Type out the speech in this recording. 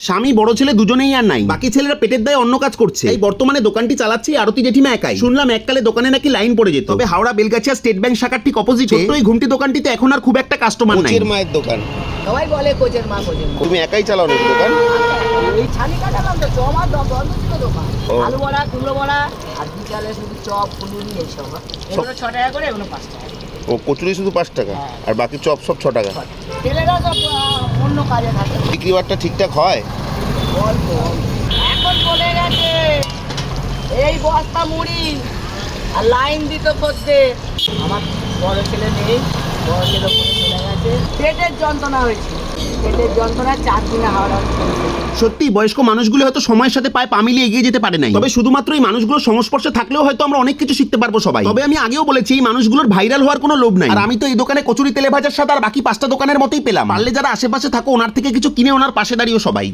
স্বামী বড় ছেলে দুজনেই আর নাই, বাকি ছেলেরা পেটের দায়ে অন্য কাজ করছে। এই বর্তমানে দোকানটি চালাচ্ছে আরতি জেঠিমা একাই। শুনলাম এককালে দোকানে নাকি লাইন পড়ে যেত। তবে হাওড়া বেলগাছিয়া স্টেট ব্যাংক শাখার ঠিক অপোজিটে ছোট্ট এই ঘুমটি দোকানটিতে এখন আর খুব একটা কাস্টমার নাই। কোচের মায়ের দোকান, সবাই বলে কোচের মা কোচের মা। তুমি একাই চালাও নাকি দোকান? এই ছানি কাটালাম তো চমা বন্ধ ছিল দোকান। ও। আলু বড়া কুমড়ো বড়া আর বিকালে শুধু চপ ফুলুরি এইসব। এগুলো 6 টাকা করে, এগুলো 5 টাকা। ও, কচুরি শুধু 5 টাকা হ্যাঁ। আর বাকি চপ সব 6 টাকা। ছেলেরা সব অন্য কাজে থাকে। বিক্রি বাট্টা ঠিকঠাক হয়? অল্প এখন চলে গেছে এই বস্তা মুড়ি আর লাইন দিত করতে। আমার বড় ছেলে নেই, বড় ছেলে করে চলে গেছে। পেটের যন্ত্রণা হয়েছে, পেটের যন্ত্রণা 4 দিনে হাওড়া সত্যি বয়স্ক মানুষগুলো হয়তো সময়ের সাথে পায়ে পা মিলিয়ে এগিয়ে যেতে পারে নাই। তবে শুধুমাত্র এই মানুষগুলোর সংস্পর্শে থাকলেও হয়তো আমরা অনেক কিছু শিখতে পারবো সবাই। তবে আমি আগেও বলেছি এই মানুষগুলোর ভাইরাল হওয়ার কোনো লোভ নাই। আর আমি তো এই দোকানে কচুরি তেলে ভাজার স্বাদ আর বাকি 5টা দোকানের মতোই পেলাম। পারলে যারা আশেপাশে থাকো ওনার থেকে কিছু কিনে ওনার পাশে দাঁড়িয়েও সবাই।